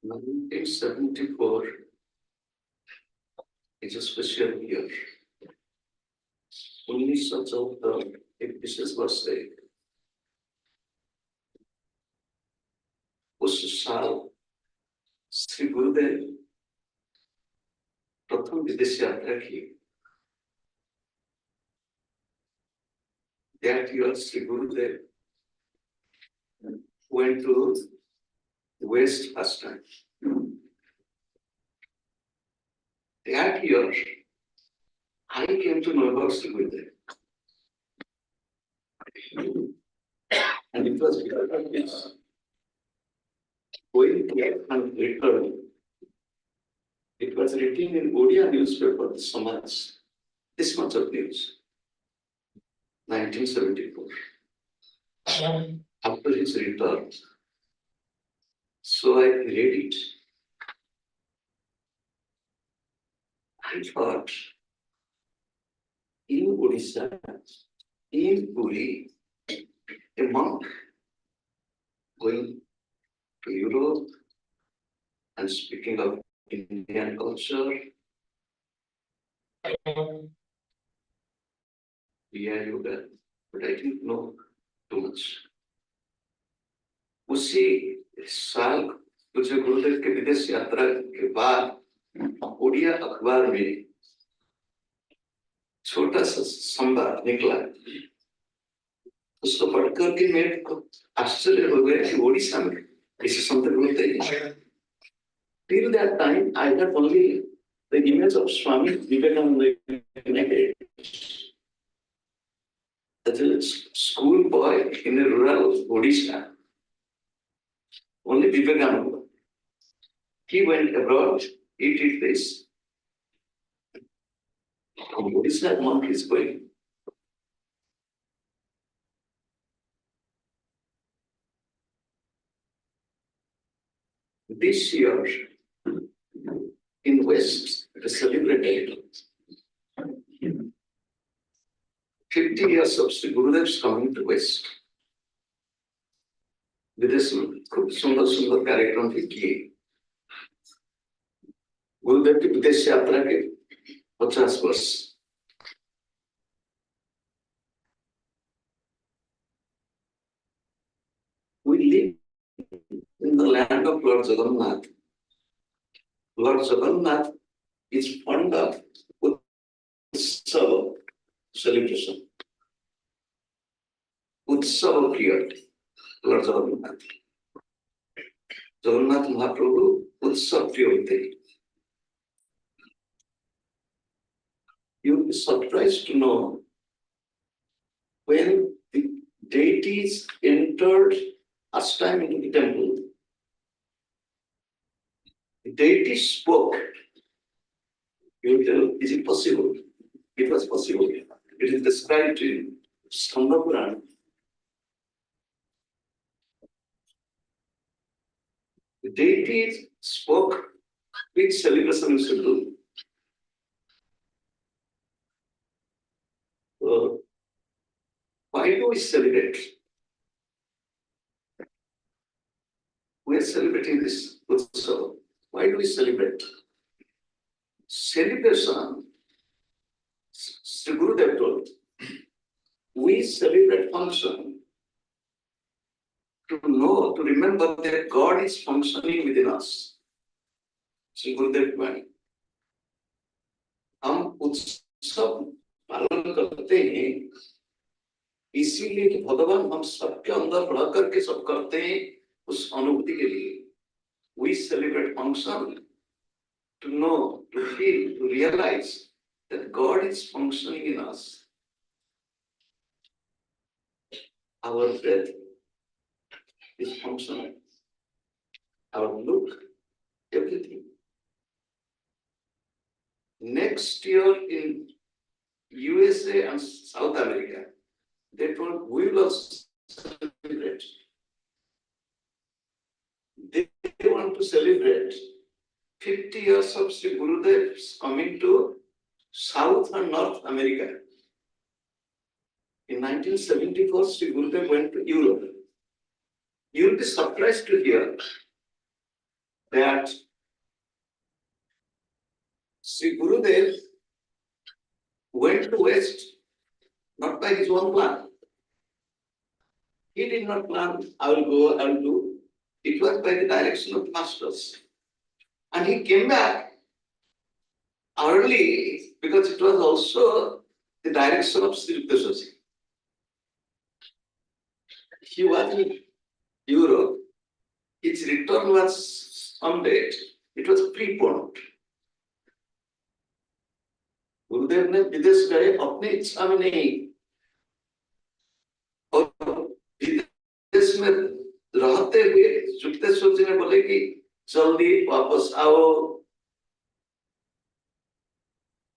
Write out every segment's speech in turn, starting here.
1974 is a special year. 1974 एक विशेष वर्ष है. उस साल श्री गुरुदेव प्रथम विदेश यात्रा की. That year, Shri Gurudev went to West first time. That year, I came to know about Shri Gurudev. And it was because of this going back and returning. It was written in Odia newspaper, Samaj, this much of news. 1974. After his return, so I read it. I thought, in Odisha, in Puri, a monk going to Europe and speaking of Indian culture, yoga, but I didn't know too much. उसी साल मुझे गुरुदेव के विदेश यात्रा के बाद ओडिया अखबार में छोटा सा संवाद निकला. उसको पढ़कर के मैं आश्चर्य हो गया कि ओडिशा में ऐसे संत बोलते हैं. Till that time, I had only the image of Swami Vivekananda in my head. As a school boy in a rural Odisha, only Vivekananda. He went abroad, he did this. Odisha monk is going. This year, in West, it is celebrated 50 years of Shri Gurudev's coming to West. विदेश में खूब सुंदर सुंदर कार्यक्रम भी किए. गुरुदेव की विदेश यात्रा के 50 वर्ष. We live in the land of Lord Jagannath. Lord Jagannath is fond of Utsav celebration. Utsav period. Lord Jagannath. Jagannath Mahaprabhu Utsav period. You will be surprised to know when the deities entered first time into the temple, the deity spoke. You will tell, is it possible? It was possible. It is described in Skanda Purana. The deities spoke which celebration we should do. Why do we celebrate? We are celebrating this Utsav. Why do we celebrate? Celebration, Sri Gurudev told, we celebrate function to know, to remember that God is functioning within us. Sri Gurudev meant, हम उत्सव पालन करते हैं इसीलिए कि भगवान हम सबके अंदर रह करके सब करते हैं उस अनुभूति के लिए. We celebrate function to know, to feel, to realize that God is functioning in us. Our breath is functioning. Our look, everything. Next year in USA and South America, they told we will celebrate. They want to celebrate 50 years of Sri Gurudev's coming to and North America. In 1974, Sri Gurudev went to Europe. You will be surprised to hear that Sri Gurudev went to West not by his own plan. He did not plan, I will go, I will do. It was by the direction of the masters. And he came back early because it was also the direction of Sri Gurudev. He was in Europe. His return was some date. It was preponed. गुरुदेव ने विदेश गए अपनी इच्छा में नहीं, और विदेश में रहते हुए जुक्तेश्वर जी ने बोले कि जल्दी वापस आओ,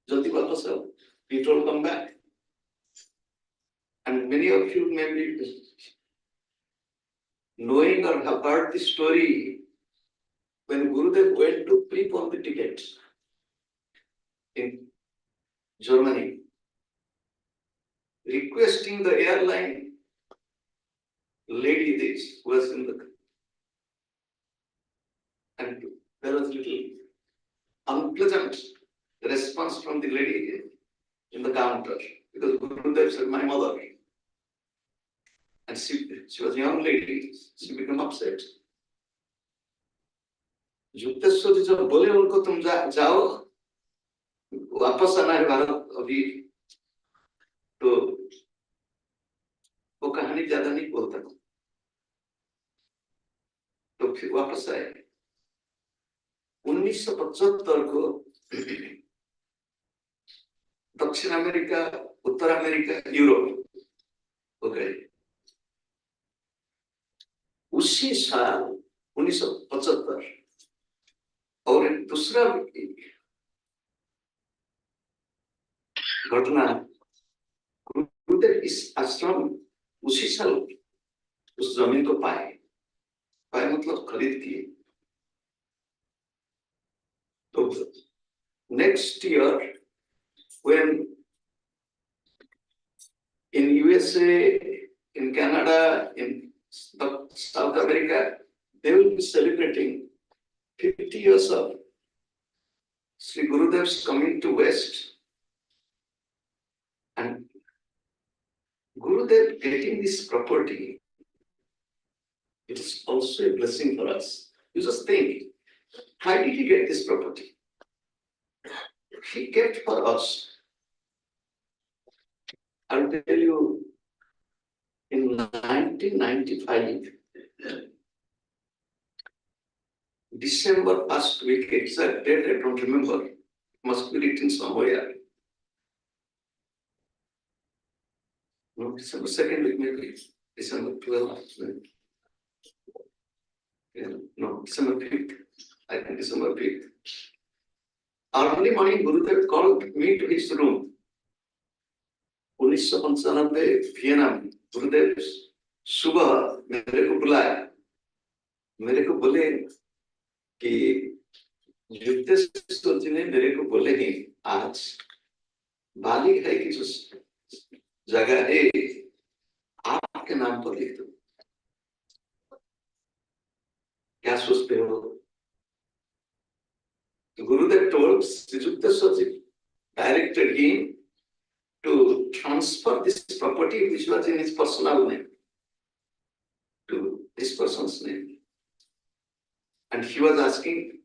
जल्दी वापस आओ. He told come back. And many of you may be knowing or have heard the story when Gurudev went to prepone the ticket in Germany, requesting the airline lady this was in the, and there was little unpleasant response from the lady in the counter because Gurudev said, my mother. And she was a young lady, she became upset. जुक्तेश्वर जी जब बोले उनको तुम जाओ वापस आना है भारत अभी, तो वो कहानी ज्यादा नहीं बोलता, तो फिर वापस आए. 1975 को दक्षिण अमेरिका, उत्तर अमेरिका, यूरोप हो गए. उसी साल 1975 और एक दूसरा घटना, गुरुदेव इस आश्रम उसी साल उस जमीन को पाए मतलब खरीद किए. तो next year when in USA, in Canada, in South America, they will be celebrating 50 years of Sri Gurudev's coming to West. And Gurudev getting this property, it is also a blessing for us. You just think, why did he get this property? He kept for us. I'll tell you, in 1995, December first week, exact date I don't remember, must be written somewhere. No, December 2nd week maybe, December 12th. Yeah, no, December 5th, I think December 5th. Early morning, Gurudev called me to his room. 1995 Vienna में गुरुदेव सुबह मेरे को बुलाया, मेरे को बोले कि युक्तेश्वर जी ने मेरे को बोले कि आज बाली है कि जो जगह है आपके नाम पर लिख दो, क्या सोचते हो? Gurudev told Sri Yukteswar ji, directed him to transfer this property which was in his personal name to this person's name. And he was asking,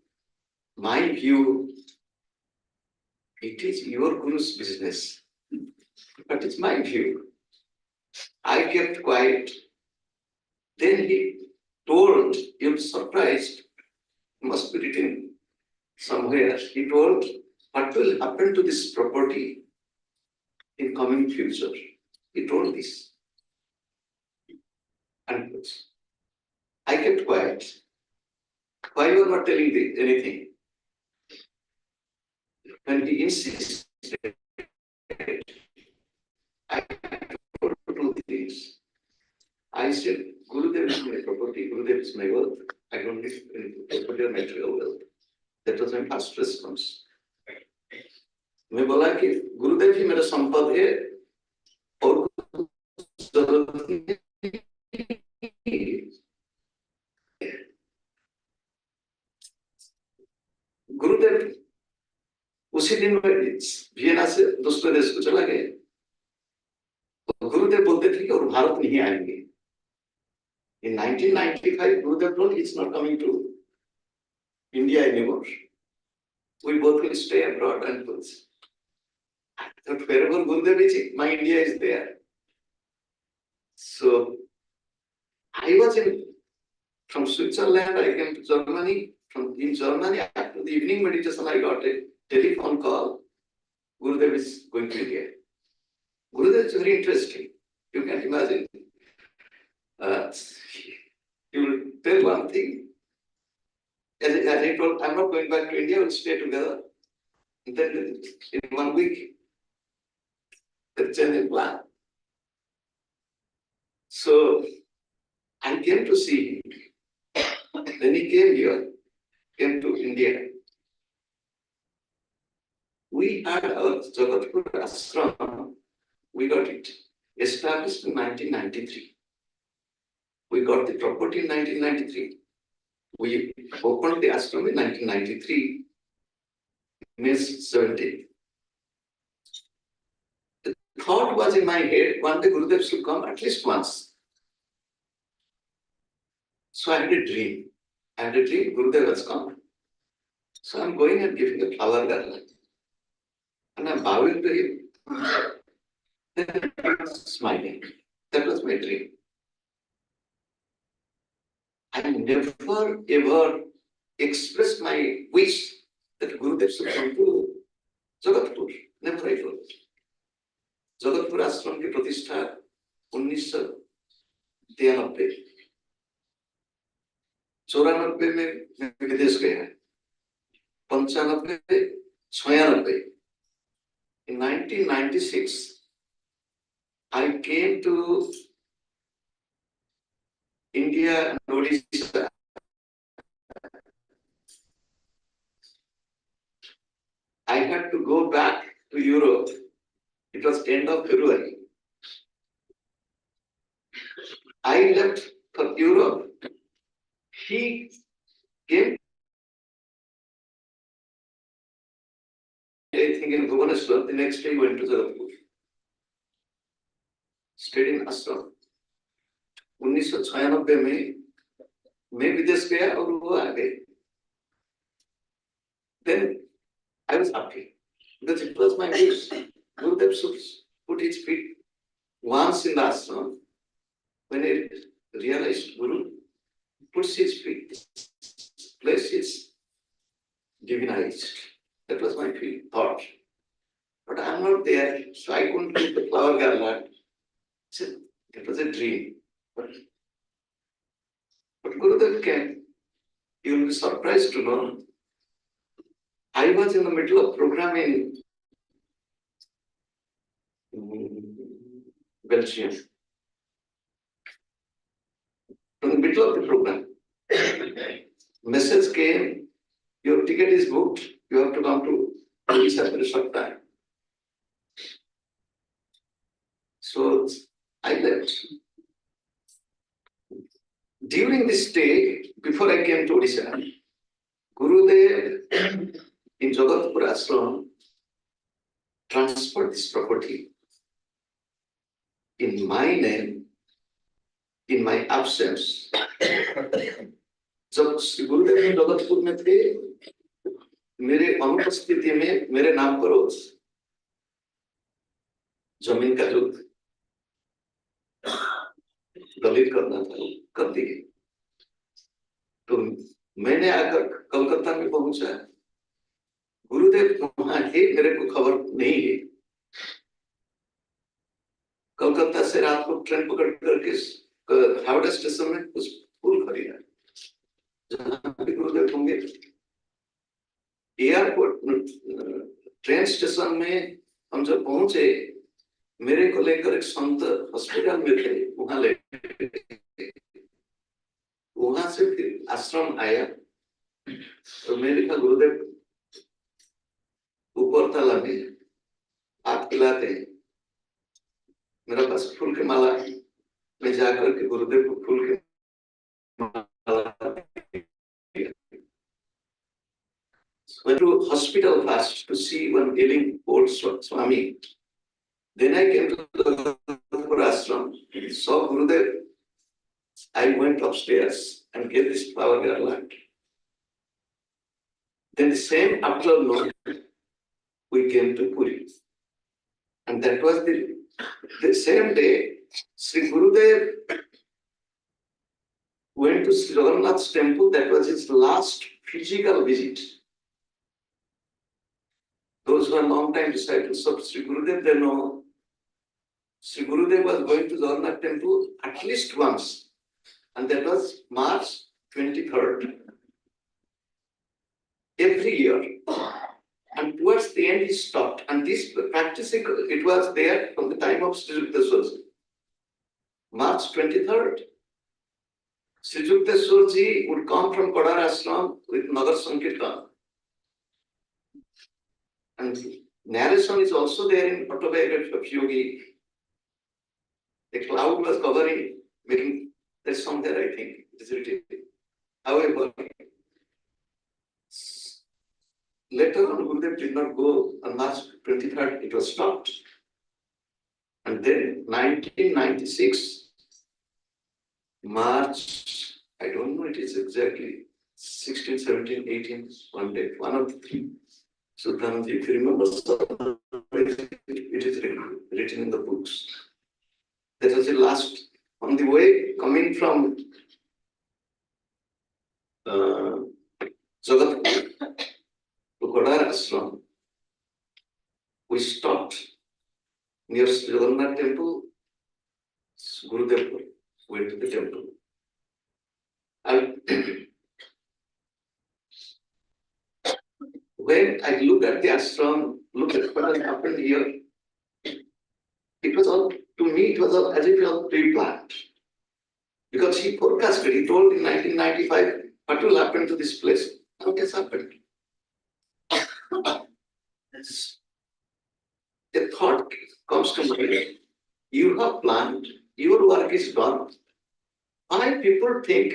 my view, it is your Guru's business, but it's my view. I kept quiet. Then he told, you'll be surprised, must be written somewhere. He told what will happen to this property in coming future. He told this. And I kept quiet. Why you are not telling anything? When he insisted, I told two things. I said, Gurudev is my property, Gurudev is my wealth. I don't need any property or material wealth. That was my first response. मैं बोला कि गुरुदेव जी मेरा संपद है और जरूरत नहीं। गुरुदेव उसी दिन में वियना से दूसरे देश को चला गए। तो गुरुदेव बोलते थे कि और भारत नहीं आएंगे। In 1995, Gurudev told he's not coming to India anymore. We both will stay abroad and wherever Gurudev is, my India is there. So I was from Switzerland, I came to Germany. In Germany, after the evening meditation, I got a telephone call. Gurudev is going to India. Gurudev is very interesting. You can imagine. He will tell one thing. As I told, I'm not going back to India, we'll stay together. And then in 1 week, the change plan. So I came to see him. Then he came here, came to India. We had our Jagatpur ashram. We got it established in 1993. We got the property in 1993. We opened the ashram in 1993, May 17th. The thought was in my head, one day Gurudev should come at least once. So I had a dream. Gurudev has come. So I'm going and giving a flower garland. And I'm bowing to him. Then he was smiling. That was my dream. I never ever expressed my wish that Gurudev should come to Jagatpur. Never ever. Jagatpur ashram की प्रतिष्ठा 1993, 94 में विदेश गया, 95, 96. In 1996, I came to India and Odisha. I had to go back to Europe. It was end of February. I left for Europe. He came, I think in Bhubaneswar. The next day he went to Jagatpur. Stayed in ashram. 1996 में मैं विदेश गया और वो आ गए. Then I was happy because it was my wish. Gurudev should put his feet once in the ashram. When I realized Guru puts his feet, place is divinized. That was my thought. But I'm not there, so I couldn't do the flower garland. So it was a dream. But Gurudev came. You will be surprised to know. I was in the middle of programming Belgium. In the middle of the program, message came, your ticket is booked, you have to come to Odisha for a short time. So I left. During this stay, before I came to Odisha, Gurudev in Jagatpur ashram transferred this property in my name, in my absence. जब श्री गुरुदेव जगतपुर में थे, मेरे अनुपस्थिति में मेरे नाम पर जमीन का जो दलित करना था कर दिए. तो मैंने आकर कलकत्ता में पहुंचा. गुरुदेव वहां है, मेरे को खबर नहीं है. कलकत्ता से रात को ट्रेन पकड़ करके हावड़ा स्टेशन में कुछ फूल खरीदा. जहां पे गुरुदेव होंगे, एयरपोर्ट ट्रेन स्टेशन में हम जब पहुंचे, मेरे को लेकर एक संत हॉस्पिटल में थे, वहां ले वहां से फिर आश्रम आया. तो मैंने कहा गुरुदेव ऊपर तला में खिलाते हैं। मेरे पास फूल के माला, मैं जाकर के गुरुदेव को फूल के माला went to hospital first to see one ailing old Swami. Then I came to the ashram, saw Gurudev. I went upstairs and gave this flower garland. Then the same afternoon, we came to Puri. And that was the same day, Sri Gurudev went to Sri Jagannath's temple. That was his last physical visit. Those who are long-time disciples of Sri Gurudev, they know Sri Gurudev was going to Jagannath temple at least once. And that was March 23rd. Every year. And towards the end, he stopped. And this practice, it was there from the time of Sri Yukteswarji. March 23rd. Sri Yukteswarji would come from Kodar Ashram with Nagar Sankirtan. And narration is also there in autobiography of Yogi. The cloud was covering, making, there's some there, I think, it is written. However, later on, Gurudev did not go on March 23rd, it was stopped. And then 1996, March, I don't know it is exactly, 16, 17, 18, one day, one of the three. So, if you remember, it is written in the books. That was the last, on the way coming from Jagat to Kodar Ashram, we stopped near Sri Jagannath temple. Gurudev went to the temple. And when I look at the ashram, look at what has happened here, it was all, to me, it was all as if it was pre-planned. Because he forecasted, he told in 1995, what will happen to this place? What has happened? A thought comes to mind. You have planned, your work is done. Why people think,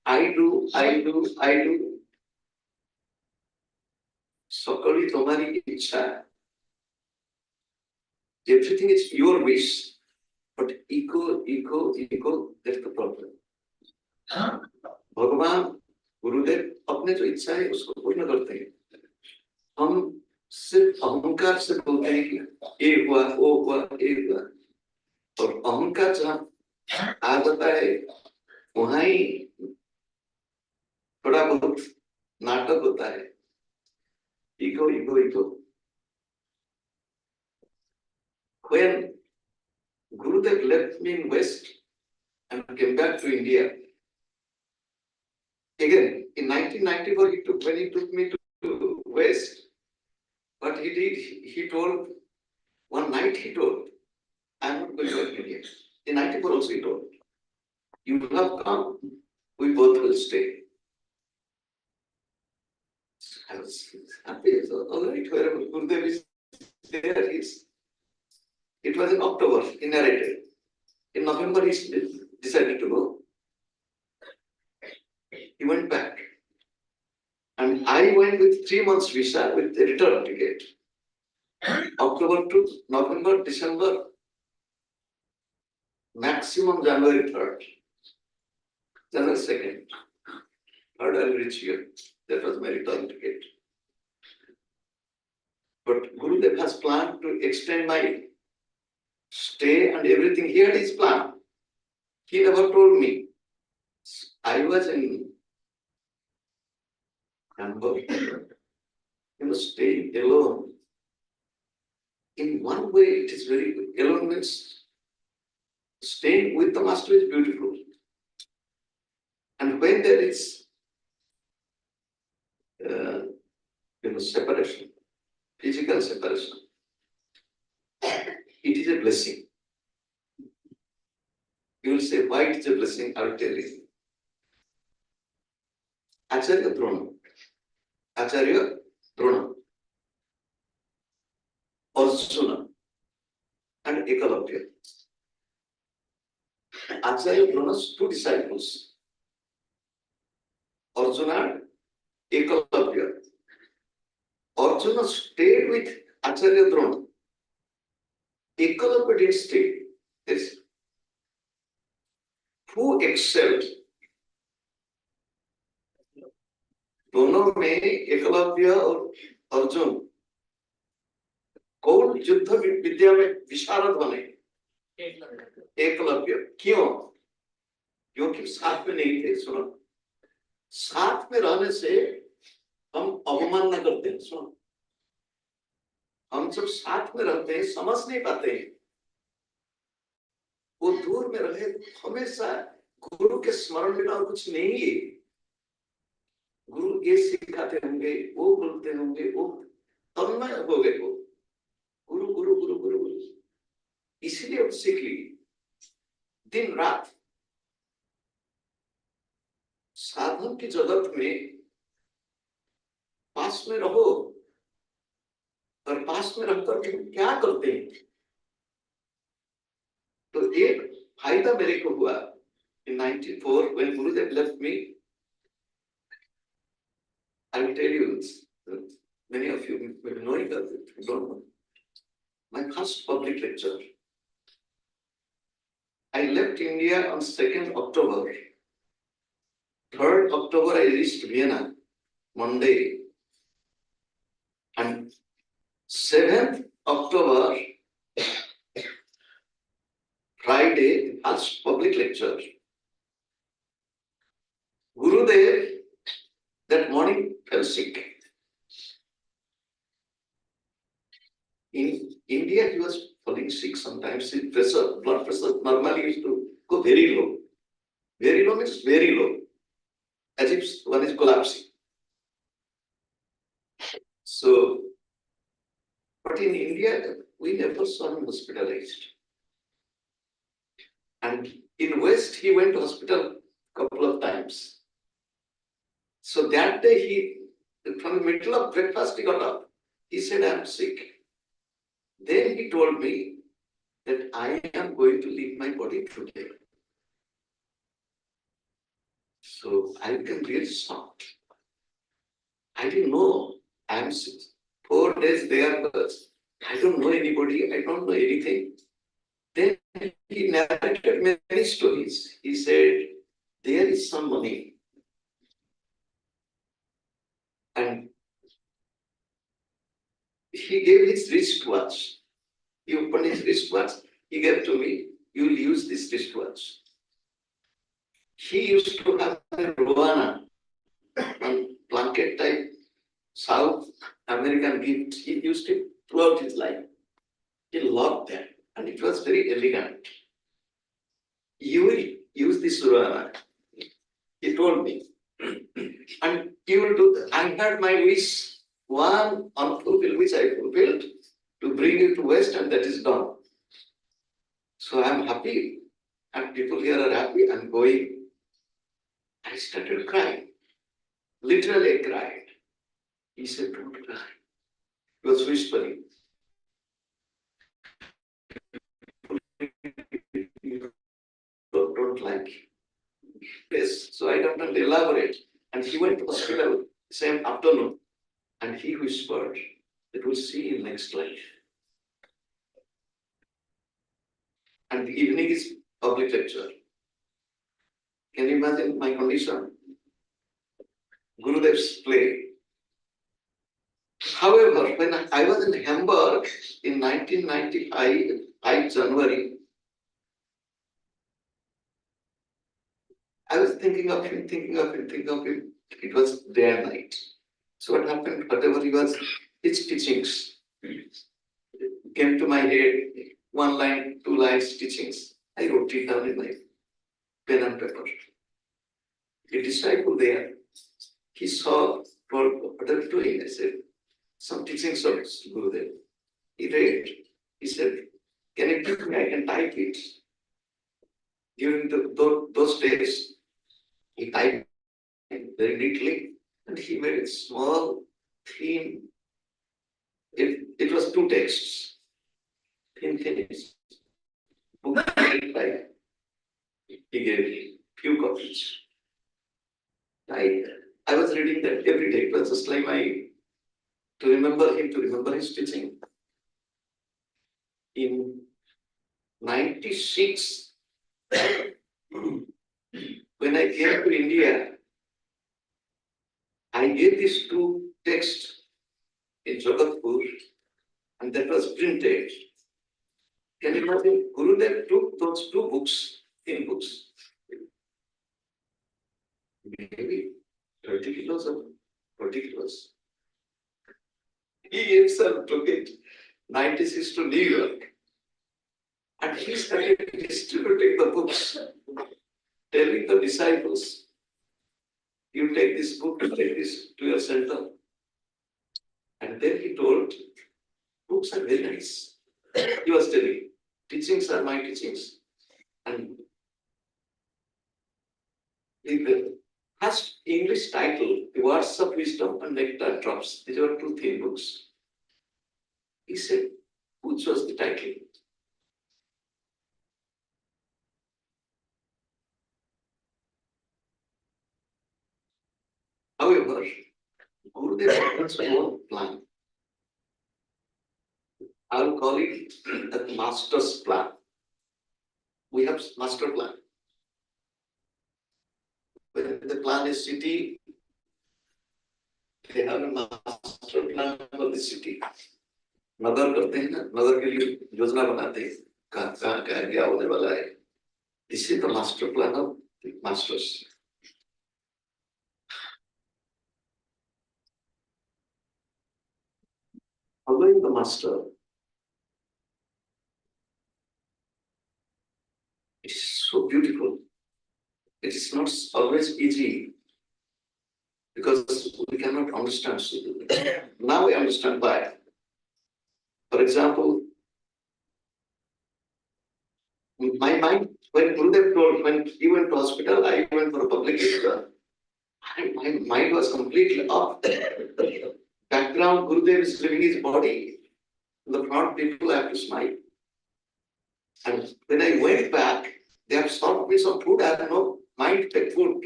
I do. Sakali tomari ichha. Everything is your wish. But ego, that's the problem. भगवान गुरुदेव अपने जो इच्छा है उसको पूर्ण करते हैं. हम सिर्फ अहंकार से बोलते हैं कि ये हुआ, वो हुआ, ये हुआ. और अहंकार जहाँ आ जाता है वहां ही थोड़ा बहुत नाटक होता है. ego. When Gurudev left me in West and came back to India, again in 1994 when he took me to West, what he did, he told, one night he told, I'm not going to India. In 94 also he told, you have come, we both will stay. I was happy, so all right, wherever Gurudev is there, it was in October, he narrated. In November, he decided to go. He went back. And I went with 3 months visa with a return ticket. October to November, December, maximum January 3rd. January 2nd. 3rd, I'll reach here. That was my return ticket. But Gurudev has planned to extend my stay and everything. He had his plan. He never told me. I was in Hamburg, staying alone. In one way, it is very good. Alone means staying with the master is beautiful. And when there is separation, physical separation, it is a blessing. You will say, why it is a blessing? I will tell you. Acharya Drona, Arjuna, and Ekalavya. Acharya Drona's two disciples, Arjuna and Ekalavya. Arjuna stayed with Acharya Drona. Ekalavya didn't stay. Yes. Who excelled? दोनों में एकलव्य और अर्जुन कौन युद्ध विद्या में विशारद बने? एकलव्य। क्यों? क्योंकि साथ में नहीं थे। सुनो, साथ में रहने से हम अवमानना करते हैं। सुनो, हम जब साथ में रहते हैं समझ नहीं पाते हैं। वो दूर में रहे हमेशा गुरु के स्मरण बिना और कुछ नहीं है। गुरु ये सिखाते होंगे, वो बोलते होंगे, वो तन्मय हो गए। वो गुरु गुरु गुरु गुरु गुरु, इसलिए वो सीख ली। दिन रात साधन की जगत में पास में रहो, और पास में रहकर के क्या करते हैं? तो एक फायदा मेरे को हुआ in 94 when Gurudev left me. I will tell you, many of you may be knowing that, if you don't know. My first public lecture. I left India on 2nd October. 3rd October I reached Vienna, Monday. And 7th October, Friday, first public lecture. Gurudev that morning fell sick. In India, he was falling sick sometimes. His pressure, blood pressure normally used to go very low. Very low means very low, as if one is collapsing. So, but in India, we never saw him hospitalized. And in West, he went to hospital a couple of times. So that day, from the middle of breakfast, he got up. He said, "I am sick." Then he told me that I am going to leave my body today. So I became really shocked. I didn't know. I am sick. 4 days there, but I don't know anybody. I don't know anything. Then he narrated many stories. He said, there is some money. And he gave his wristwatch. He opened his wristwatch. He gave to me, you will use this wristwatch. He used to have a Rowana, one blanket type South American gift. He used it throughout his life. He loved that. And it was very elegant. You will use this Rowana. He told me. And you will do, I had my wish, one unfulfilled which I fulfilled, to bring you to West, and that is done. So I am happy, and people here are happy. I'm going. I started crying. Literally I cried. He said, "Don't cry." He was whispering. Don't like this. So I don't elaborate. And he went to hospital same afternoon, and he whispered that we'll see in next life. And the evening is public lecture. Can you imagine my condition? Gurudev's play. However, when I was in Hamburg in 1995, January, I was thinking of him. It was day and night. So what happened, whatever he was, his teachings came to my head, 1 line, 2 lines teachings. I wrote it down in my pen and paper. A disciple there, he saw what I was doing. I said, some teachings of Gurudev. He read. He said, "Can you give me? I can type it." During those days, he typed very neatly, and he made it small, thin. It was 2 texts, thin. Like, he gave me few copies. I was reading that every day. It was just like to remember him, to remember his teaching. In 96, when I came to India, I gave these two texts in Jagatpur, and that was printed. Can you imagine? Gurudev took those two books, thin books, maybe 30 kilos or 40 kilos. He himself took it, 96 to New York, and he started distributing the books, telling the disciples, you take this book, take this to your center. And then he told, books are very nice. He was telling, teachings are my teachings. And the first English title, The Words of Wisdom and Nectar Drops, these were two thin books. He said, who chose the title? However, Gurudev had his own plan. I'll call it the master's plan. We have master plan. When the plan is city, they have a master plan for the city. नगर करते हैं ना, नगर के लिए योजना बनाते हैं, कहाँ क्या होने वाला है. This is the master plan of the masters. Following the master is so beautiful. It is not always easy because we cannot understand. Now we understand why. For example, my mind, when Gurudev told, when he went to hospital, I went for a public lecture, and my mind was completely off. Background, Gurudev is living his body. In the front, people have to smile. And when I went back, they have served me some food. I have no mind to take food.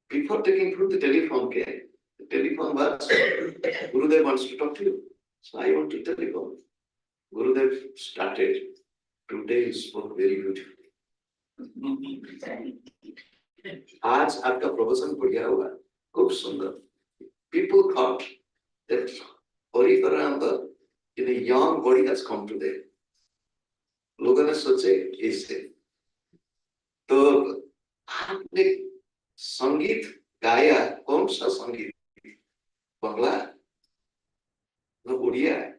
Before taking food, the telephone came. The telephone was, Gurudev wants to talk to you. So I went to telephone. Gurudev started. Today you spoke very beautifully. आज आपका प्रवचन बढ़िया हुआ, खूब सुंदर. People thought that Hariparananda in a young body has come today. लोगों ने सोचे ऐसे. तो आपने संगीत गाया, कौन सा संगीत? बंगला? No, Odia.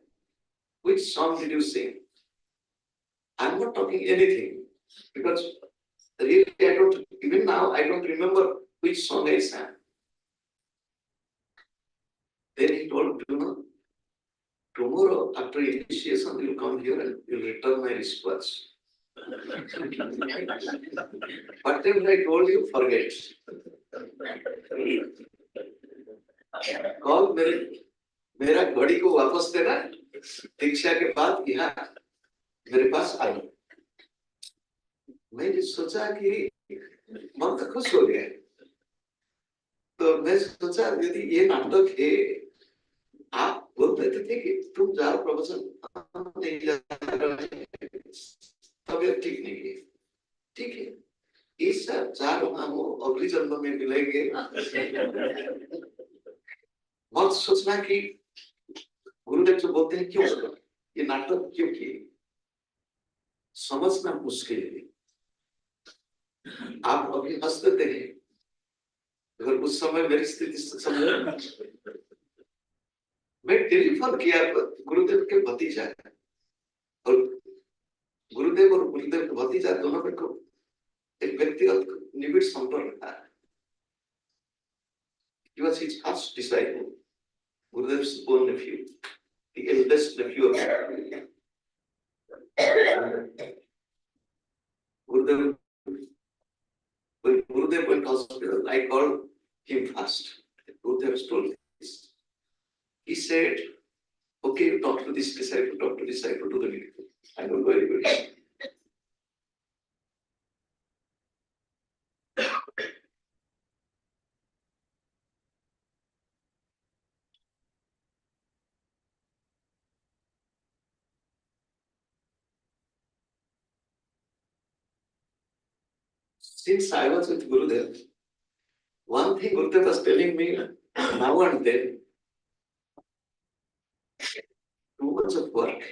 Which song did you sing? I'm not talking anything because really I don't, even now I don't remember which song I sang. Then he told, you know, tomorrow after initiation you'll come here and you'll return my wristwatch. Whatever I told you, forget. Call मेरा घड़ी को वापस देना, दीक्षा के बाद यहाँ मेरे पास आना. मैंने सोचा कि मन तो खुश हो गया. तो मैं सोचा यदि ये नाटक है, आप बोलते थे कि तुम जाओ प्रवचन नहीं जा रहे, तबीयत ठीक नहीं है. ठीक है, इस चार हम अगली जन्म में मिलेंगे. मत सोचना कि गुरुदेव से बोलते हैं क्यों ये नाटक क्यों किए, समझना मुश्किल है. आप अभी हंस देते हैं, अगर उस समय मेरी स्थिति समझे. मैं टेलीफोन किया गुरुदेव के भतीजा, और गुरुदेव और गुरुदेव के भतीजा दोनों में को एक व्यक्तिगत निबिड़ संपर्क था. He was his first disciple, Gurudev's own nephew, the eldest nephew of Gurudev. When Gurudev went to hospital, I called him first. Gurudev told this. He said, okay, you talk to this disciple, do the miracle. I don't know very good. since I was with Gurudev, one thing Gurudev was telling me now and then, too much of work.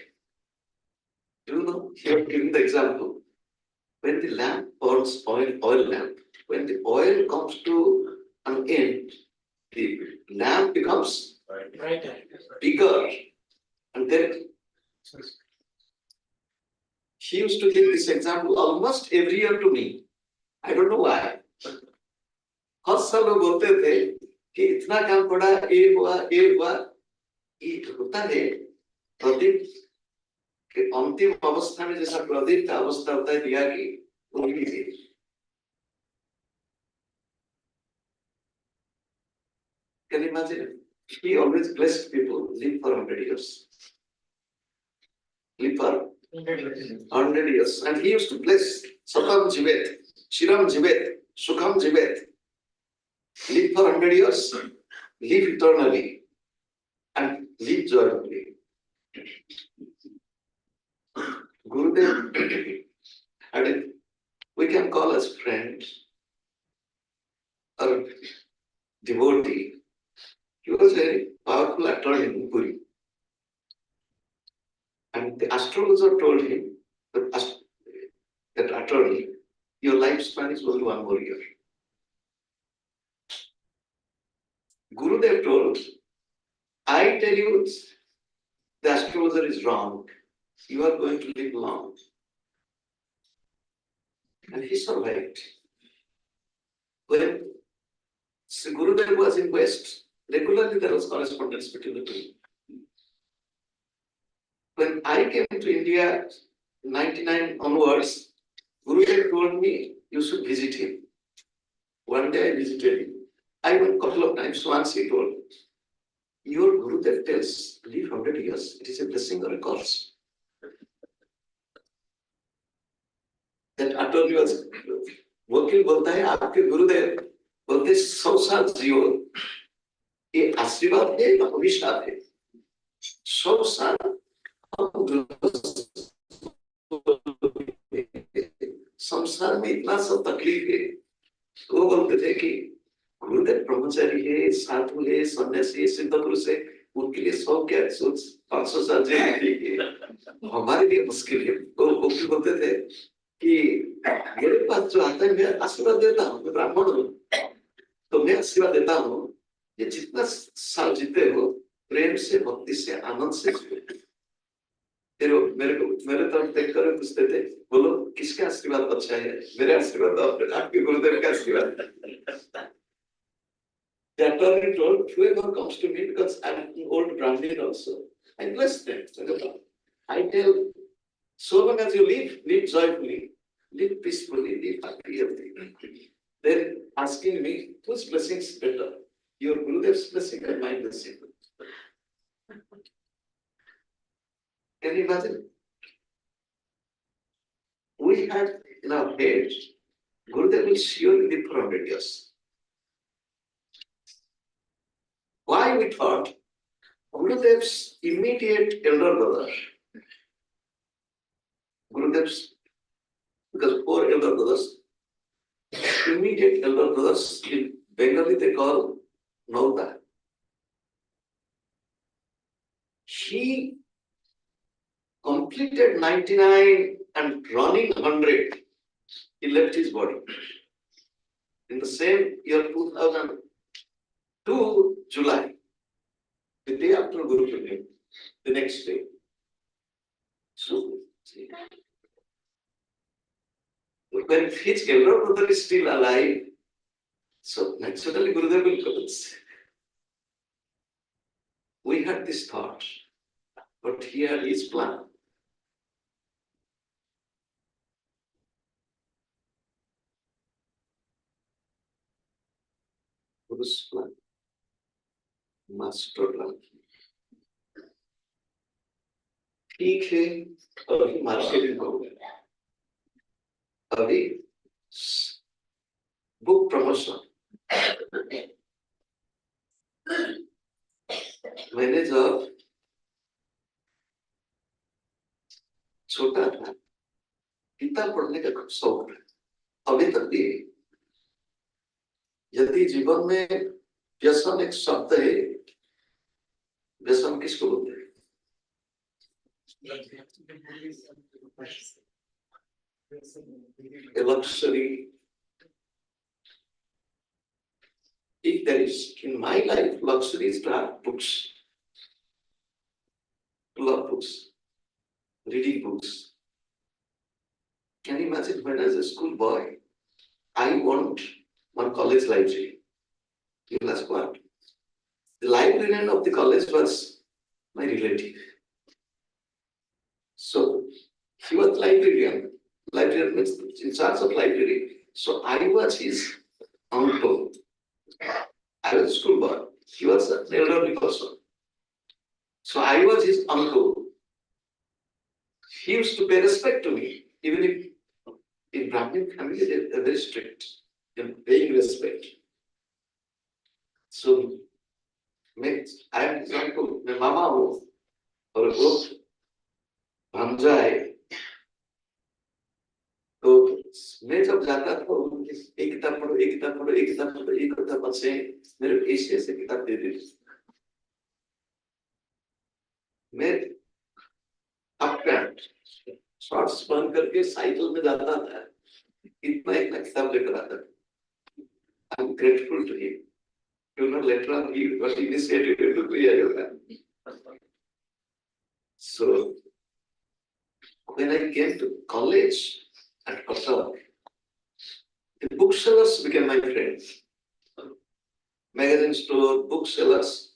You know, he was giving the example. When the lamp burns oil lamp, when the oil comes to an end, the lamp becomes bigger. And then he used to give this example almost every year to me. I don't know why. हर साल वो बोलते थे कि इतना काम पड़ा, ये हुआ, ये होता है प्रदीप के अंतिम अवस्था में जैसा प्रदीप का अवस्था होता है दिया की उंगली से. Can you imagine? He always blessed people live for 100 years. Live for 100 years. And he used to bless Satam Jivet, Shiram Jivet, Sukham Jivet. Live for 100 years, live eternally, and live joyfully. Gurudev, and we can call as friend or devotee. He was a very powerful attorney in Puri. And the astrologer told him, that attorney, your lifespan is only 1 more year. Gurudev told, I tell you, the astrologer is wrong. You are going to live long. And he survived. When Sri Gurudev was in West, regularly there was correspondence between the two. When I came to India, 99 onwards, Gurudev told me, you should visit him. One day I visited him. I went a couple of times. Once he told, your Gurudev tells, live 100 years. It is a blessing or a curse. That attorney was, वकील बोलता है आपके गुरुदेव बोलते 100 साल जियो, ये आशीर्वाद है या अभिशाप है? 100 साल संसार में इतना सब तकलीफ है. वो बोलते थे कि गुरुदेव ब्रह्मचारी है, साधु है, सन्यासी है, सिद्ध पुरुष है, उनके लिए 100 क्या 500 साल जीना ठीक है, हमारे लिए मुश्किल है. वो बोलते थे कि मेरे पास जो आता है मैं आशीर्वाद देता हूँ, मैं ब्राह्मण हूँ तो मैं आशीर्वाद देता हूँ, ये जितना साल जीते हो प्रेम से, भक्ति से, आनंद से जियो. फिर मेरे तरफ देख कर पूछते थे, बोलो किसका आशीर्वाद अच्छा है? मेरे आशीर्वाद आपके गुरुदेव का आशीर्वाद. The attorney told, whoever comes to me, because I'm an old Brahmin also, I bless them. I tell, so long as you live joyfully, live peacefully, live happily. Then asking me, whose blessing is better? Your Gurudev's blessing or my blessing? Can you imagine? We had in our head, Gurudev will surely live for 100 years. Why we thought Gurudev's immediate elder brother, Gurudev's, because 4 elder brothers, immediate elder brothers, in Bengali they call Nauda. He completed 99 and running 100. He left his body. In the same year 2002, July, the day after Guru Purnima, the next day. So, see, when his elder brother is still alive, so naturally Gurudev will come. We had this thought, but he had his plan. Guru's plan, master plan. ठीक है, अभी marketing करूंगा, अभी book promotion. मैंने जब छोटा था, किताब पढ़ने का खूब शौक था. अभी तक भी। यदि जीवन में व्यसन एक शब्द है, व्यसन किसको बोलते हैं? A luxury. If there is in my life, luxury is to have books, to love books, reading books. Can you imagine when as a school boy, I want one college library? You will ask what? The librarian of the college was my relative. So he was librarian. Librarian means in charge of library. So I was his uncle. I was a schoolboy. He was an elderly person. So I was his uncle. He used to pay respect to me, even if in Brahmin family they're very strict in paying respect. So I am his uncle. My mama was, और वो भांजा है, तो मैं जब जाता था एक किताब पढ़ो, एक किताब पढ़ो, एक किताब पढ़ो, एक किताब से मेरे ऐसे ऐसे किताब दे दी। मैं अप पैंट शॉर्ट्स पहन करके साइकिल में जाता था, इतना इतना किताब लेकर आता था। I am grateful to him. You know, later on he got initiated into Kriya Yoga. So when I came to college at Kotak, the booksellers became my friends. Magazine store, booksellers.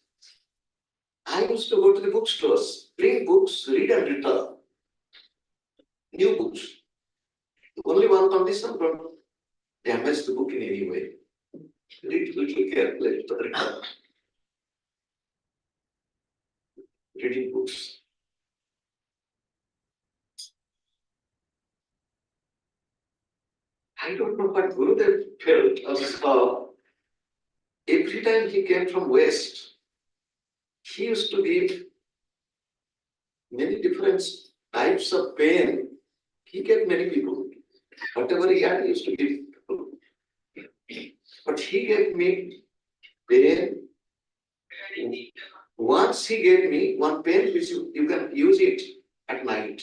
I used to go to the bookstores, bring books, read and return. New books. Only one condition, don't damage the book in any way. Read little carefully, return. Reading books. I don't know what Gurudev felt or saw. Every time he came from West, he used to give many different types of pen. He gave many people. Whatever he had, he used to give people. But he gave me pen. Once he gave me one pen which you can use it at night.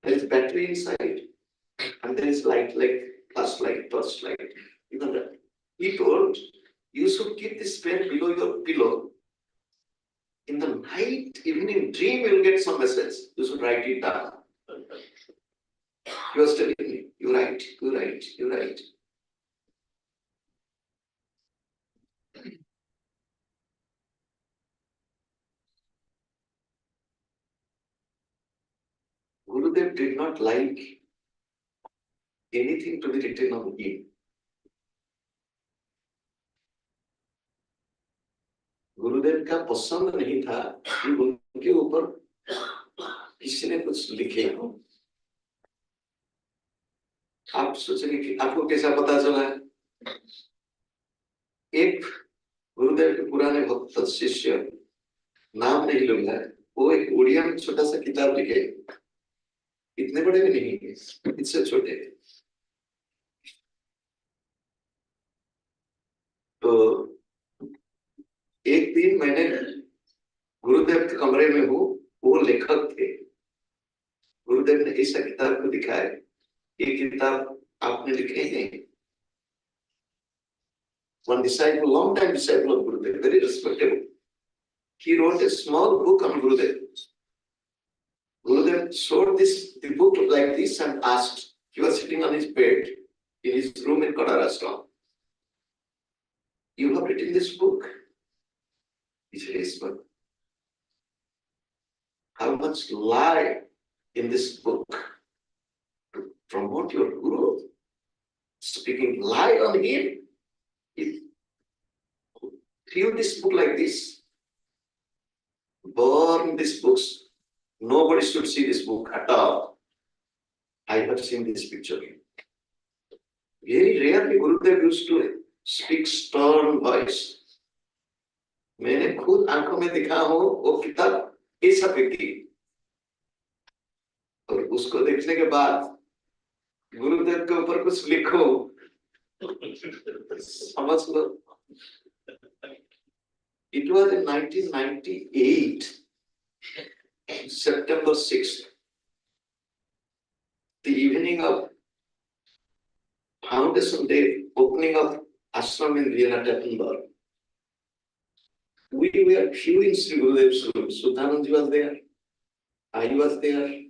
There is battery inside and there is light like flashlight, torchlight. You know that. He told you should keep this pen below your pillow. In the night, evening dream, you will get some message. You should write it down. He was telling me, you write, you write, you write. Gurudev did not like anything to be written on him. गुरुदेव का पसंद नहीं था कि उनके ऊपर किसी ने कुछ लिखे हो। आप सोचेंगे कि आपको कैसा पता चला? एक गुरुदेव के पुराने भक्त शिष्य, नाम नहीं लूंगा, वो एक उड़िया में छोटा सा किताब लिखे, इतने बड़े भी नहीं, इससे छोटे। तो एक दिन मैंने गुरुदेव के कमरे में हूँ, वो लेखक थे। गुरुदेव ने ऐसा किताब को दिखाया, ये किताब आपने लिखे हैं। One disciple, long time disciple of Gurudev, very respectable. He wrote a small book on Gurudev. Gurudev showed the book like this and asked. He was sitting on his bed in his room in Kadarashram. You have written this book? He said, yes, but how much lie in this book to promote your Guru? Speaking lie on him? He threw this book like this. Burn these books. Nobody should see this book at all. I have seen this picture. Very rarely Gurudev used to speak stern voice. मैंने खुद आंखों में देखा हूँ वो किताब ऐसा फेंकी और उसको देखने के बाद गुरुदेव के ऊपर कुछ लिखो, समझ लो। It was in 1998, September 6th, the evening of Foundation Day, opening of ashram in Vienna, Tettenberg. We were few in Sri Gurudev's room. Sudhananji was there, I was there,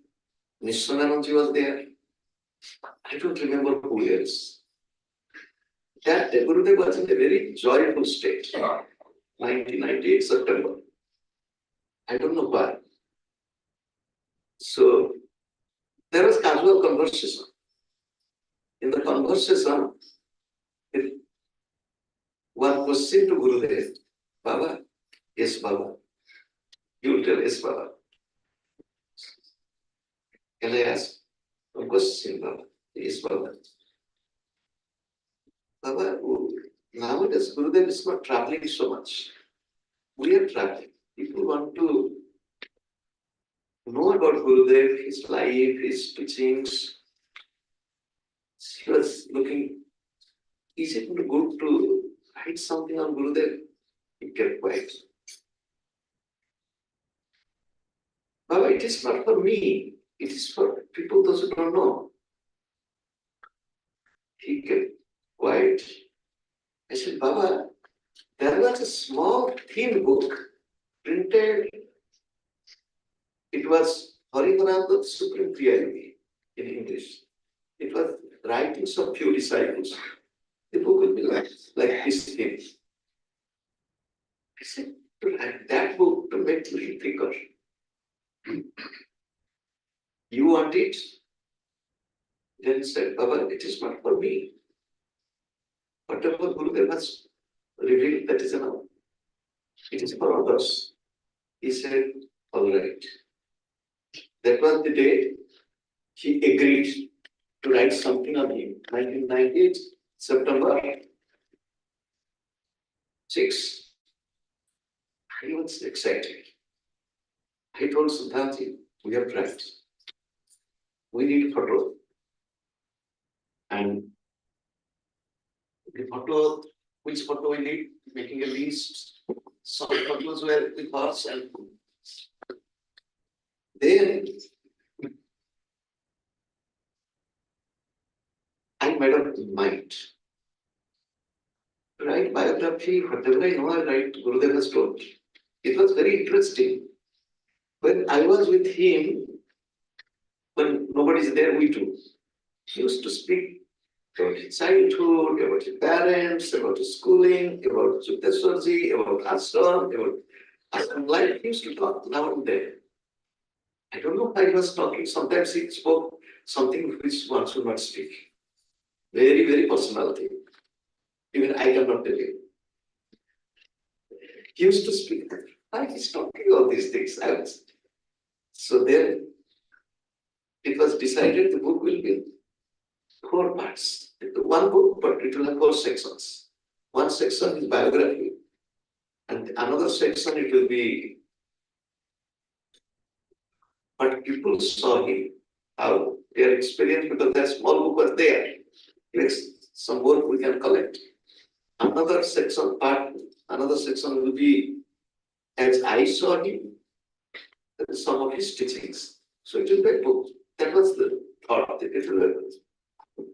Nishwananji was there. I don't remember who else. That day, Gurudev was in a very joyful state. 1998 September. I don't know why. So there was casual conversation. In the conversation, one question to Gurudev, Baba, yes, Baba. You will tell, yes, Baba. Can I ask a question, Baba? Yes, Baba. Baba, nowadays Gurudev is not traveling so much. We are traveling. People want to know about Gurudev, his life, his teachings. He was looking, is it good to write something on Gurudev? He kept quiet. Baba, it is not for me. It is for people, those who don't know. He kept quiet. I said, Baba, there was a small thin book printed. It was Harimananda Supreme Kriya in English. It was writings of few disciples. The book will be like this thing. I said, to write that book to make you thicker. You want it? Then he said, Baba, it is not for me. Whatever Gurudev has revealed, that is enough. It is for others. He said, all right. That was the day he agreed to write something on him. 1998, September 6. I was excited. I told Siddhanti, we have tried. We need photo. And the photo, which photo we need, making a list. Some photos were with us, and then I made up my mind. Write biography, whatever I know, I write Gurudev has told. It was very interesting. When I was with him, when nobody is there, we do. He used to speak about his childhood, about his parents, about his schooling, about Sukteswarji, about ashram, about ashram life. He used to talk now and then. I don't know why he was talking. Sometimes he spoke something which one should not speak. Very, very personal thing. Even I cannot tell you. He used to speak. Why he's talking all these things? So then it was decided the book will be 4 parts. One book, but it will have 4 sections. One section is biography, and another section it will be what people saw him, how their experience, because that small book was there. Next, some more we can collect. Another section will be as I saw him, some of his teachings. So it will be a book. That was the thought that it will be.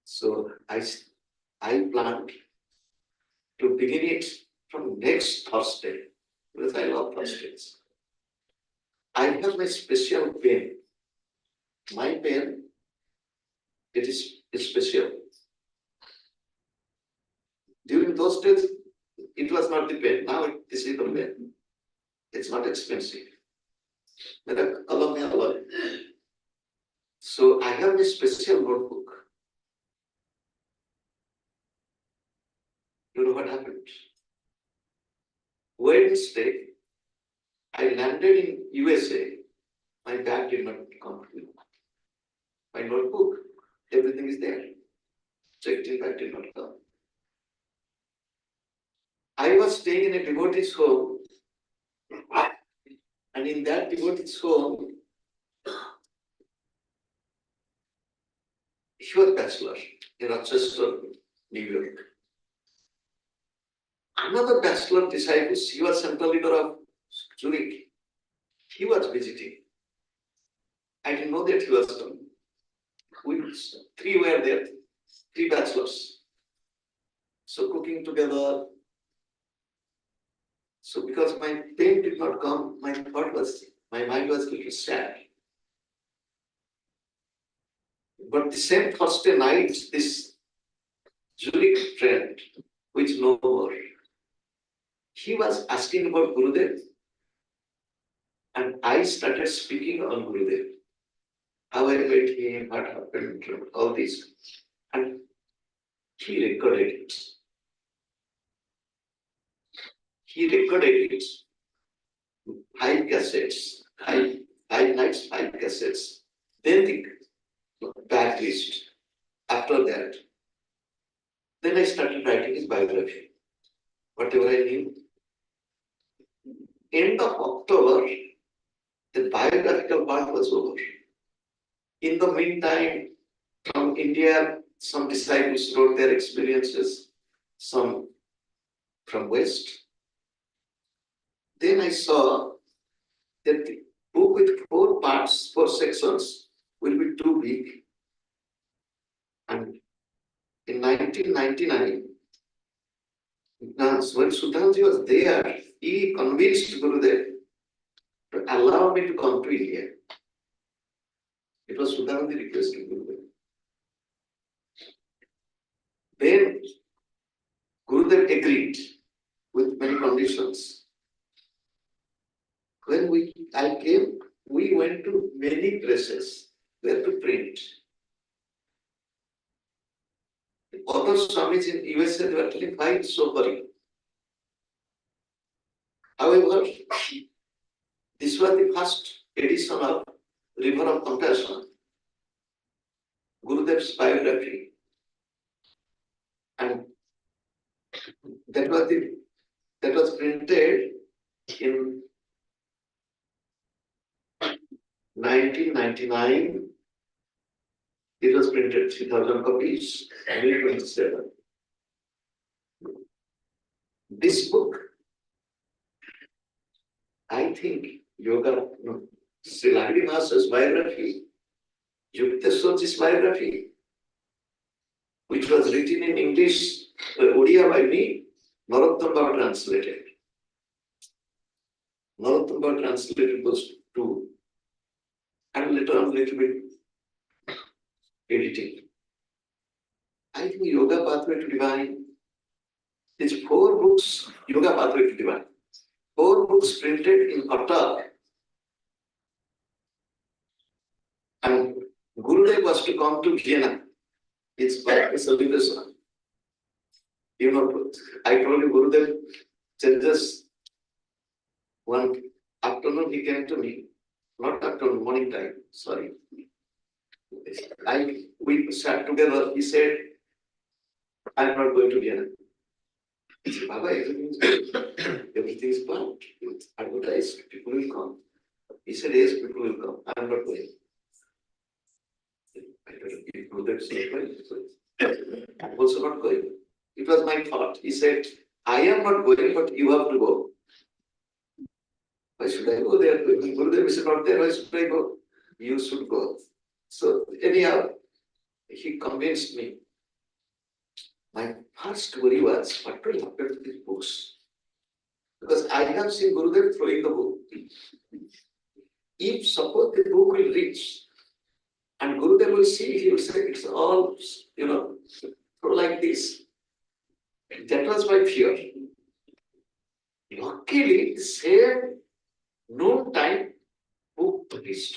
So I planned to begin it from next Thursday, because I love Thursdays. I have my special pen. My pen, it is special. During those days, it was not the pen. Now this is the pen. It's not expensive. So I have a special notebook. You know what happened? Wednesday, I landed in USA. My bag did not come with me. My notebook, everything is there. Checked in, bag did not come. I was staying in a devotee's home, and in that devotee's home, bachelor in Rochester, New York. Another bachelor disciple, he was central leader of Zurich. He was visiting. I didn't know that he was coming. Three were there, three bachelors. So cooking together. So because my pain did not come, my mind was a little sad. But the same Thursday night, this Zurich friend, which no more, he was asking about Gurudev. And I started speaking on Gurudev. How I met him, what happened, all this. And he recorded it. He recorded it. 5 cassettes, 5 nights, 5 cassettes. Then the backlist. After that, then I started writing his biography. Whatever I knew. End of October, the biographical part was over. In the meantime, from India, some disciples wrote their experiences, some from West. Then I saw that the book with 4 parts, 4 sections will be too big. And in 1999, when Sudhanji was there, he convinced Gurudev to allow me to come to India. It was Sudhanji requesting Gurudev. Then Gurudev agreed with many conditions. When I came, we went to many places where to print. Other Swamis in USA, they were telling, why it's so boring. However, this was the first edition of River of Compassion, Gurudev's biography. And that was printed in 1999. It was printed 3,000 copies, 2027. This book, I think, Sri Lahiri Master's biography, Yukteswarji's biography, which was written in English, Odia by me, Narottam Baba translated. Narottam Baba translated those 2. And later on, a little bit editing. I think Yoga Pathway to Divine, these 4 books, Yoga Pathway to Divine, 4 books printed in Qatar. And Gurudev was to come to Vienna. It's by a celebration. You know, I told you Gurudev changes. One afternoon he came to me, not afternoon, morning time, sorry. We sat together, he said, I'm not going to Vienna. I said, Baba, everything is planned. It's advertised, people will come. He said, yes, people will come. I'm not going. I told him, Gurudev said, I'm also not going. It was my thought. He said, I am not going, but you have to go. Why should I go there? Gurudev is not there, why should I go? You should go. So anyhow, he convinced me. My first worry was, what will happen to these books? Because I have seen Gurudev throwing the book. If suppose the book will reach, and Gurudev will see, he will say, it's all, throw like this. That was my fear. Luckily, the same noon time, book reached.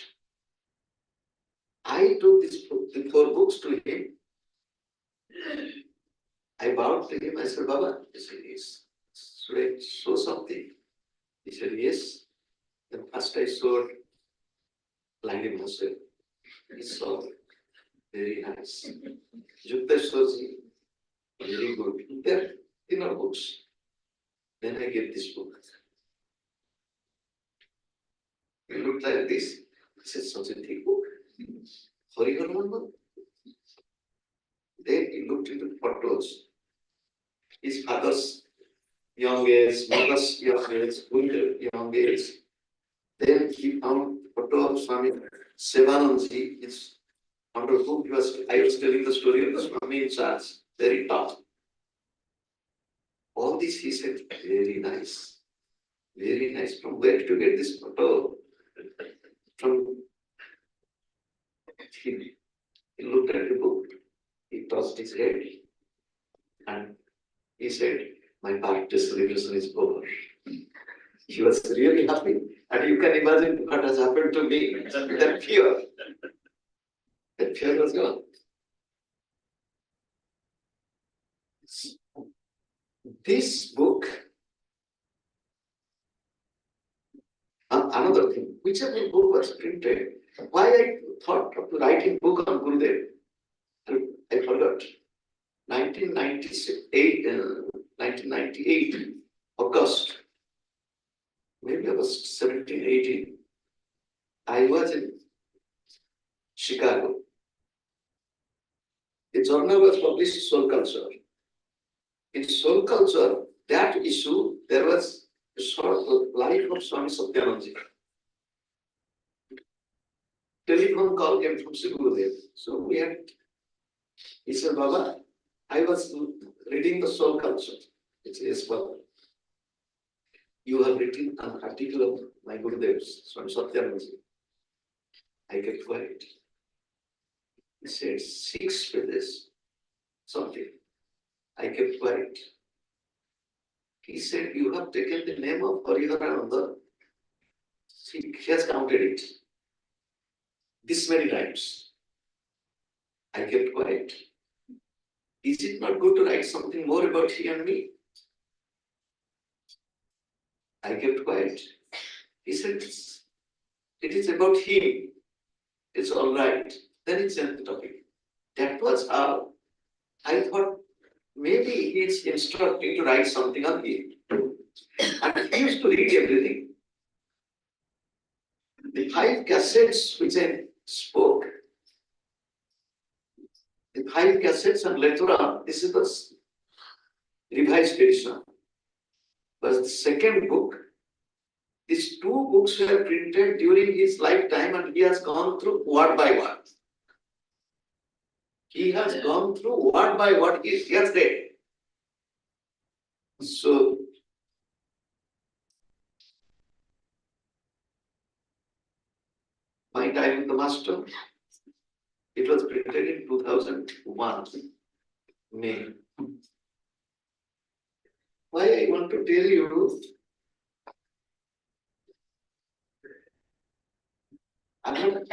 I took this book, the 4 books to him. I bowed to him. I said, Baba, he said, yes. Should I show something? He said, yes. Then first I showed Lahiri Master. He saw, very nice. Yukteswarji, very good. They're thinner books. Then I gave this book. He looked like this. He said, such a thick book. Hari Harman book. Then he looked into photos. His father's young age, mother's young age, Gurudev young age. Then he found photo of Swami Sevanandji. It's under whom I was telling the story of the Swami in charge, very tough. All this he said, very nice. Very nice. From where to get this photo? From he looked at the book, he tossed his head, and he said, my birthday celebration is over. He was really happy. And you can imagine what has happened to me. That fear. That fear was gone. This book, another thing, whichever book was printed, why I thought of writing book on Gurudev, I forgot. 1998, August, maybe August 17, 18, I was in Chicago. The journal was published, Soul Culture. In Soul Culture, that issue, there was a short life of Swami Satyanandji. Telephone call came from Shri Gurudev. So we had, he said, Baba, I was reading the Soul Culture. It says, Baba, you have written an article of my Gurudev's, Swami Satyanandji. I kept quiet. He said, 6 pages, something. I kept quiet. He said, you have taken the name of Hariharananda. He has counted it. This many times. I kept quiet. Is it not good to write something more about he and me? I kept quiet. He said, it is about him. It's all right. Then he changed the topic. That was how I thought maybe he is instructing to write something on him. And he used to read everything. The 5 cassettes which I spoke, the 5 cassettes and later on, this is the revised edition, was the second book. These 2 books were printed during his lifetime and he has gone through word by word. He has gone through word by word. He has read. So, my time with the master, it was printed in 2001, May. Why I want to tell you, I'm not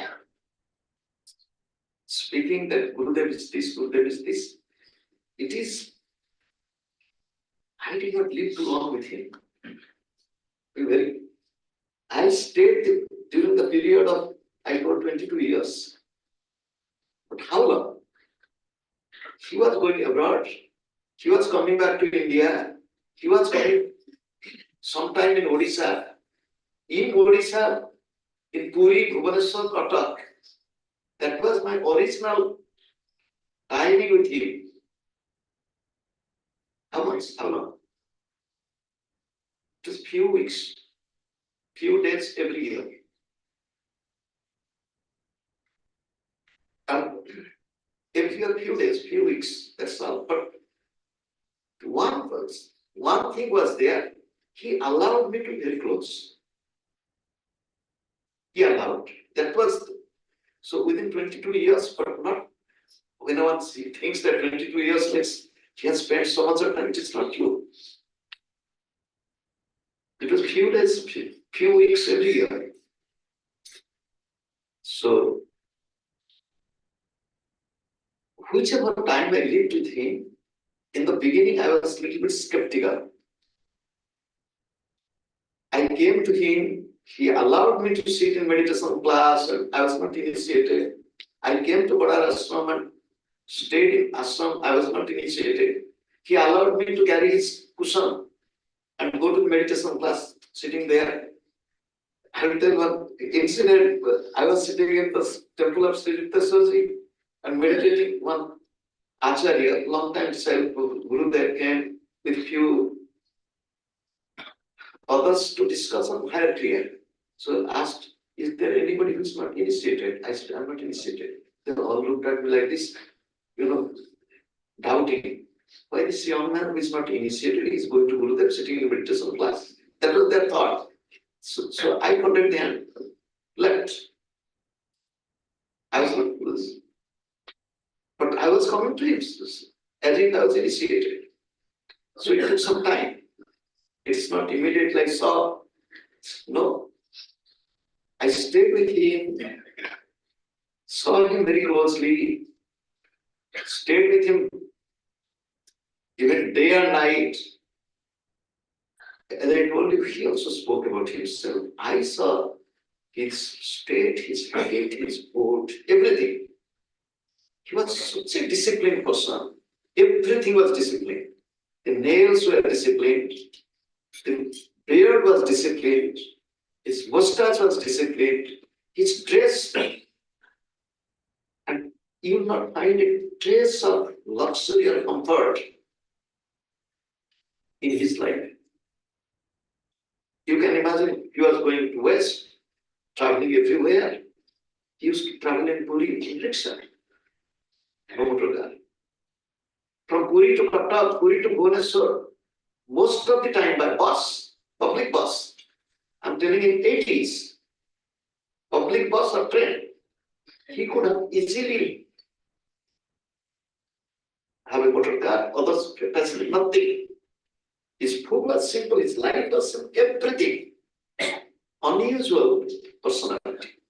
speaking that Gurudev is this, Gurudev is this. It is, I did not live too long with him. I stayed during the period of, I got 22 years. But how long? He was going abroad. He was coming back to India. He was coming sometime in Odisha. In Odisha, in Puri, Bhubaneswar, Cuttack. That was my original timing with him. How much? How long? Just few weeks, few days every year. And every year, few days, few weeks, that's all. But one thing was there, he allowed me to be very close. He allowed. That was, so within 22 years, but not when one thinks that 22 years means he has spent so much of time, it is not true. It was few days, few weeks every year. So, whichever time I lived with him, in the beginning I was a little bit skeptical. I came to him, he allowed me to sit in meditation class, and I was not initiated. I came to Badar Ashram and stayed in ashram, I was not initiated. He allowed me to carry his cushion and go to the meditation class, sitting there. I will tell one incident. I was sitting in the temple of Sri Yukteswarji and meditating one Acharya, long time disciple Gurudev came with few others to discuss on higher Kriya. So asked, is there anybody who's not initiated? I said, I'm not initiated. They all looked at me like this, doubting. Why this young man who is not initiated is going to Gurudev sitting in meditation class? That was their thought. So I folded the hand, left. I was not close. But I was coming to him as if I was initiated. So it took some time. It's not immediately I saw. No. I stayed with him, saw him very closely, stayed with him even day and night. As I told you, he also spoke about himself. I saw his state, his habit, his board, everything. He was such a disciplined person. Everything was disciplined. The nails were disciplined. The beard was disciplined. His mustache was disciplined. His dress. And you will not find a trace of luxury or comfort in his life. You can imagine he was going to West, traveling everywhere. He used to travel in Puri in rickshaw. No motor car. From Puri to Kattad, Puri to Bhubaneswar, most of the time by bus, public bus. I'm telling you, in 80s, public bus or train. He could have easily have a motor car, others capacity, nothing. His food was simple, his life was simple, everything. Unusual personality.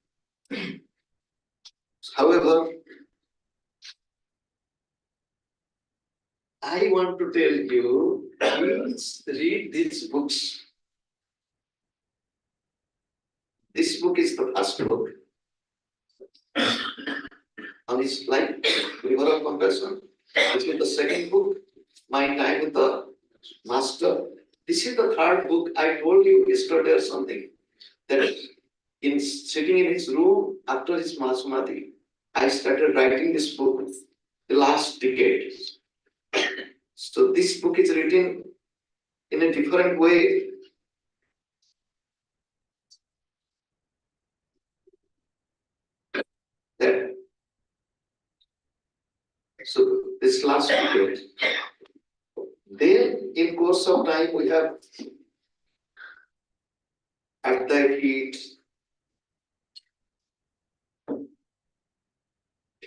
However, I want to tell you, please read these books. This book is the first book on his life, River of Compassion. This is the second book, My Time with the Master. This is the third book. I told you yesterday or something that in sitting in his room after his Mahasamadhi, I started writing this book the last decade. So this book is written in a different way. That, so this last decade. Then in course of time we have At Thy Feet,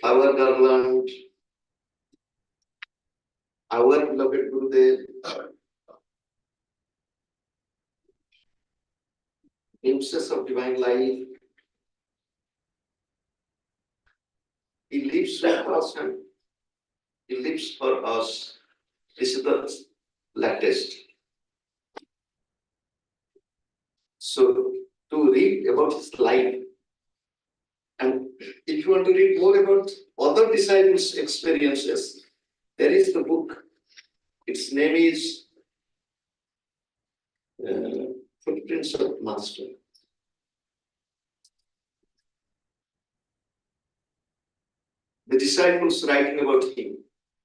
Our Garland, Our Beloved Gurudev, Glimpses of Divine Life. He lives with us and he lives for us. This is the latest. So to read about his life, and if you want to read more about other disciples' experiences, there is the book. Its name is Footprints of Master. The disciples writing about him,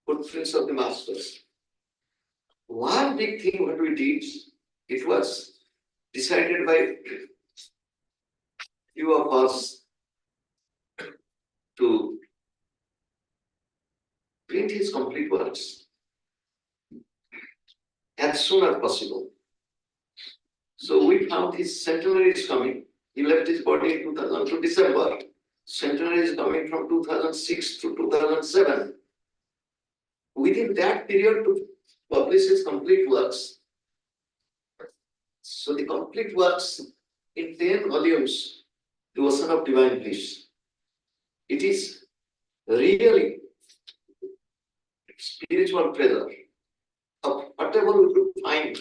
Footprints of the Masters. One big thing what we did, it was decided by few of us to print his complete works as soon as possible. So we found his centenary is coming. He left his body in 2002 December. Centenary is coming from 2006 to 2007. Within that period to publish his complete works. So the complete works in 10 volumes, The Ocean of Divine Bliss. It is really spiritual treasure of whatever we could find.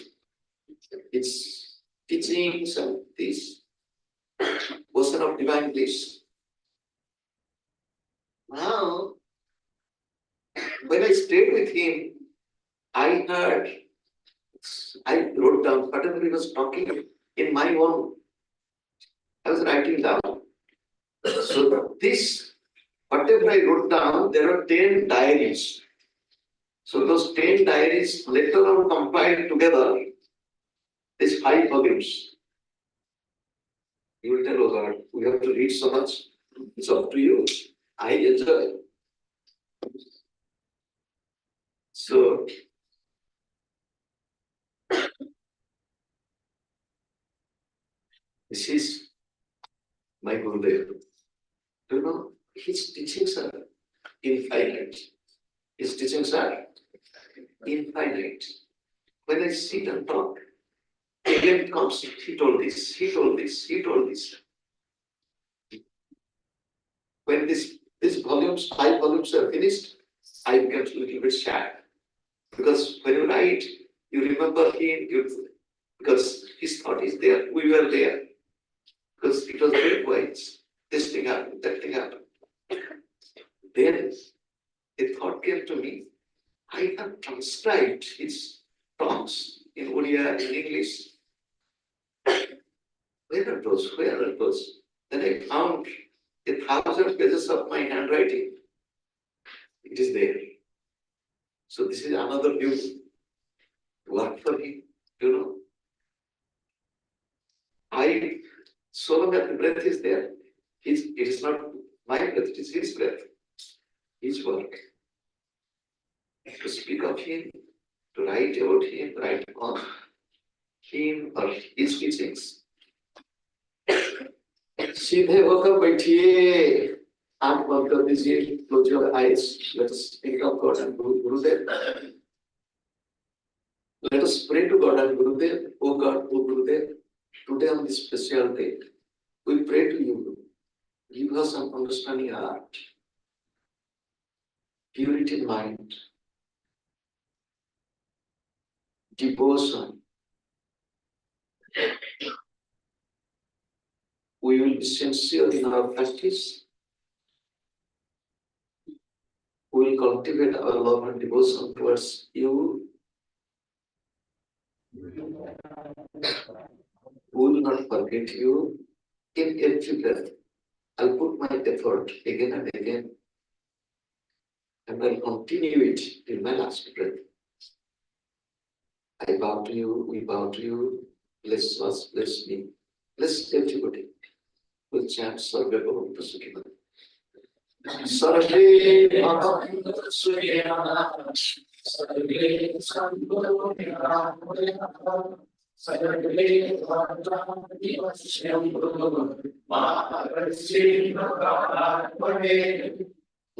Its teachings and this Ocean of Divine Bliss. Now, when I stayed with him, I wrote down whatever he was talking in my own, I was writing down. So this, whatever I wrote down, there are 10 diaries. So those 10 diaries later on compiled together, these 5 volumes. You will tell, oh God, we have to read so much. It's up to you. I enjoy. So this is my Gurudev. Do you know, his teachings are infinite. His teachings are infinite. When I sit and talk, again comes, he told this, he told this, he told this. When these volumes, 5 volumes are finished, I get a little bit sad. Because when you write, you remember him, because his thought is there, we were there. Because it was very quiet. This thing happened, that thing happened. Then a thought came to me, I have transcribed his talks in Odia, in English. Where it was, where it was. Then I found 1,000 pages of my handwriting. It is there. So this is another view. Work for him, you know. So long as the breath is there, it is not my breath, it is his breath, his work. To speak of him, to write about him, write on him or his teachings. सीधे होकर बैठिए, आंख बंद कर दीजिए, close your eyes. Let us think of God and Gurudev. Let us pray to God and Gurudev. Oh God, oh Gurudev, today on this special day, we pray to you. Give us an understanding heart, purity in mind, devotion. We will be sincere in our practice. We will cultivate our love and devotion towards you. We will not forget you in every breath. I'll put my effort again and again, and I'll continue it till my last breath. I bow to you, we bow to you. Bless us, bless me, bless everybody. We'll chant Sarve Bhavantu Sukhina. Sarve Bhavantu Sukhina. Sarve Santu Nirahaya. Sarve Bhavantu Sukhina. Mahasi Bhagavate.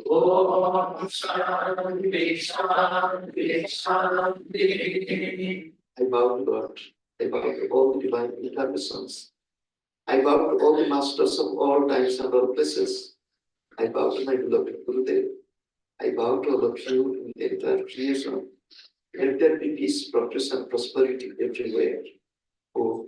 Om Shanti Shanti Shanti. I bow to God. I bow to all the divine incarnations. I bow to all the masters of all times and all places. I bow to my beloved Gurudev. I bow to all of you in the entire creation. Let there be peace, progress, and prosperity everywhere. Oh.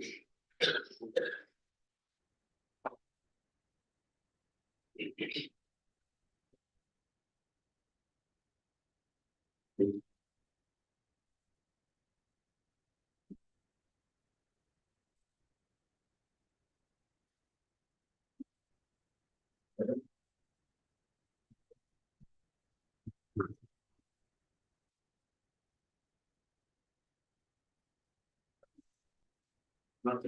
Not